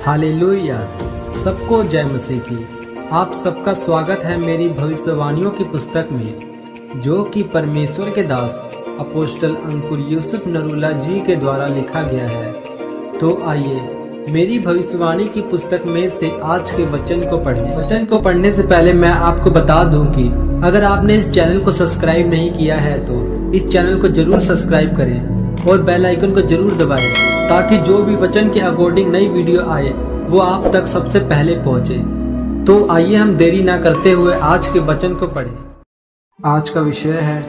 Hallelujah. सबको जय मसीह की। आप सबका स्वागत है मेरी भविष्यवाणियों की पुस्तक में, जो कि परमेश्वर के दास अपोस्टल अंकुर यूसुफ नरूला जी के द्वारा लिखा गया है। तो आइए मेरी भविष्यवाणी की पुस्तक में से आज के वचन को पढ़ें। वचन को पढ़ने से पहले मैं आपको बता दूं कि अगर आपने इस चैनल को सब्सक्राइब नहीं किया है तो इस चैनल को जरूर सब्सक्राइब करें और बेल आइकन को जरूर दबाएं, ताकि जो भी वचन के अकॉर्डिंग नई वीडियो आए वो आप तक सबसे पहले पहुंचे। तो आइए हम देरी ना करते हुए आज के वचन को पढ़ें। आज का विषय है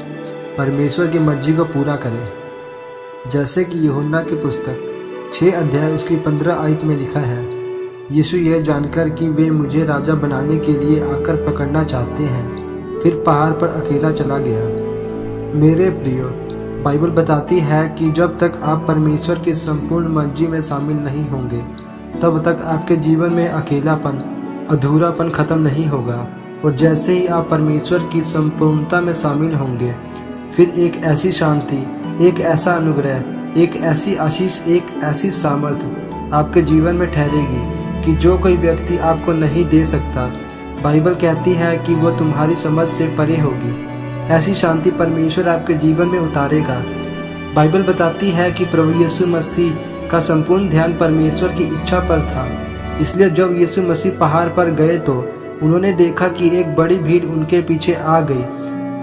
परमेश्वर की मर्जी को पूरा करें। जैसे कि यूहन्ना की पुस्तक 6 अध्याय उसकी 15 आयत में लिखा है, यीशु यह जानकर कि वे मुझे राजा बनाने के लिए आकर पकड़ना चाहते हैं, फिर पहाड़ पर अकेला चला गया। मेरे प्रियो, बाइबल बताती है कि जब तक आप परमेश्वर की संपूर्ण मर्जी में शामिल नहीं होंगे तब तक आपके जीवन में अकेलापन, अधूरापन खत्म नहीं होगा। और जैसे ही आप परमेश्वर की संपूर्णता में शामिल होंगे, फिर एक ऐसी शांति, एक ऐसा अनुग्रह, एक ऐसी आशीष, एक ऐसी सामर्थ्य आपके जीवन में ठहरेगी कि जो कोई व्यक्ति आपको नहीं दे सकता। बाइबल कहती है कि वो तुम्हारी समझ से परे होगी। ऐसी शांति परमेश्वर आपके जीवन में उतारेगा। बाइबल बताती है कि प्रभु यीशु मसीह का संपूर्ण ध्यान परमेश्वर की इच्छा पर था। इसलिए जब यीशु मसीह पहाड़ पर गए तो उन्होंने देखा कि एक बड़ी भीड़ उनके पीछे आ गई।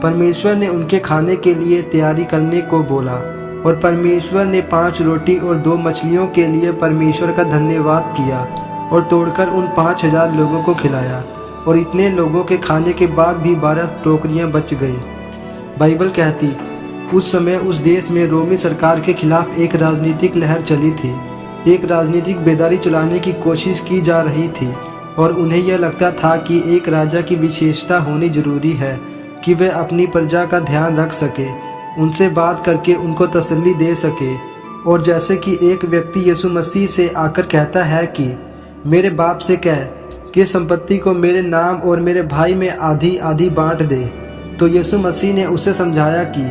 परमेश्वर ने उनके खाने के लिए तैयारी करने को बोला और परमेश्वर ने 5 रोटी और 2 मछलियों के लिए परमेश्वर का धन्यवाद किया और तोड़कर उन 5000 लोगों को खिलाया। और इतने लोगों के खाने के बाद भी 12 टोकरियां बच गई। बाइबल कहती, उस समय उस देश में रोमी सरकार के खिलाफ एक राजनीतिक लहर चली थी। एक राजनीतिक बेदारी चलाने की कोशिश की जा रही थी और उन्हें यह लगता था कि एक राजा की विशेषता होनी जरूरी है कि वह अपनी प्रजा का ध्यान रख सके, उनसे बात करके उनको तसल्ली दे सके। और जैसे कि एक व्यक्ति यीशु मसीह से आकर कहता है कि मेरे बाप से कह कि संपत्ति को मेरे नाम और मेरे भाई में आधी आधी बांट दे, तो यीशु मसीह ने उसे समझाया कि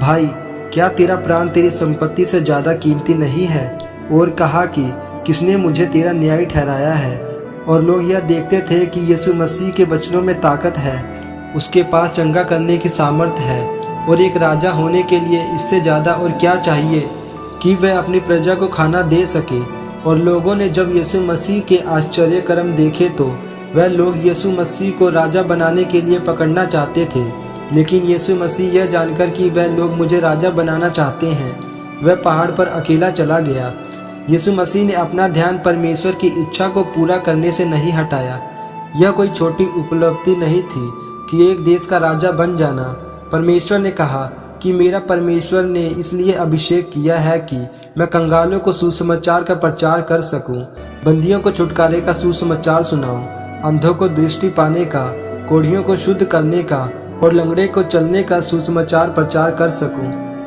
भाई, क्या तेरा प्राण तेरी संपत्ति से ज़्यादा कीमती नहीं है? और कहा कि किसने मुझे तेरा न्यायी ठहराया है? और लोग यह देखते थे कि यीशु मसीह के वचनों में ताकत है, उसके पास चंगा करने की सामर्थ्य है, और एक राजा होने के लिए इससे ज़्यादा और क्या चाहिए कि वह अपनी प्रजा को खाना दे सके। और लोगों ने जब यीशु मसीह के आश्चर्य कर्म देखे तो वह लोग यीशु मसीह को राजा बनाने के लिए पकड़ना चाहते थे। लेकिन यीशु मसीह यह जानकर कि वह लोग मुझे राजा बनाना चाहते हैं, वह पहाड़ पर अकेला चला गया। यीशु मसीह ने अपना ध्यान परमेश्वर की इच्छा को पूरा करने से नहीं हटाया। यह कोई छोटी उपलब्धि नहीं थी कि एक देश का राजा बन जाना। परमेश्वर ने कहा कि मेरा परमेश्वर ने इसलिए अभिषेक किया है कि मैं कंगालों को सुसमाचार का प्रचार कर सकूं, बंदियों को छुटकारे का सुसमाचार सुनाऊं, अंधों को दृष्टि पाने का, कोढ़ियों को शुद्ध करने का और लंगड़े को चलने का सुसमाचार प्रचार कर सकूं।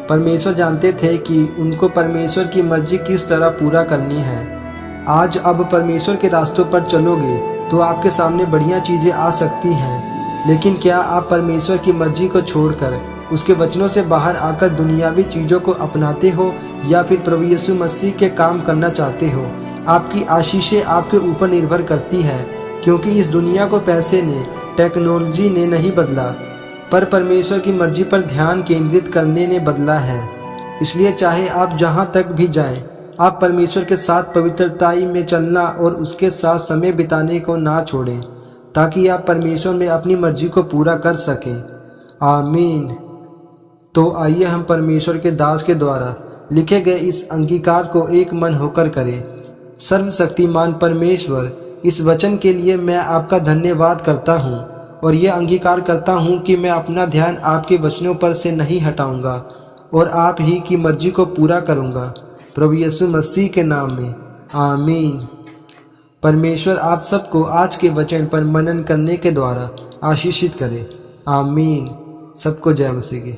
परमेश्वर जानते थे कि उनको परमेश्वर की मर्जी किस तरह पूरा करनी है। आज अब परमेश्वर के रास्तों पर चलोगे तो आपके सामने बढ़िया चीज़ें आ सकती हैं, लेकिन क्या आप परमेश्वर की मर्जी को छोड़कर उसके वचनों से बाहर आकर दुनियावी चीज़ों को अपनाते हो, या फिर प्रभु यीशु मसीह के काम करना चाहते हो? आपकी आशीषें आपके ऊपर निर्भर करती है, क्योंकि इस दुनिया को पैसे ने, टेक्नोलॉजी ने नहीं बदला, पर परमेश्वर की मर्जी पर ध्यान केंद्रित करने ने बदला है। इसलिए चाहे आप जहां तक भी जाएं, आप परमेश्वर के साथ पवित्रताई में चलना और उसके साथ समय बिताने को ना छोड़ें, ताकि आप परमेश्वर में अपनी मर्जी को पूरा कर सकें। आमीन। तो आइए हम परमेश्वर के दास के द्वारा लिखे गए इस अंगीकार को एक मन होकर करें। सर्वशक्तिमान परमेश्वर, इस वचन के लिए मैं आपका धन्यवाद करता हूँ और यह अंगीकार करता हूँ कि मैं अपना ध्यान आपके वचनों पर से नहीं हटाऊंगा और आप ही की मर्जी को पूरा करूंगा, प्रभु यीशु मसीह के नाम में। आमीन। परमेश्वर आप सबको आज के वचन पर मनन करने के द्वारा आशीषित करे। आमीन। सबको जय मसीह की।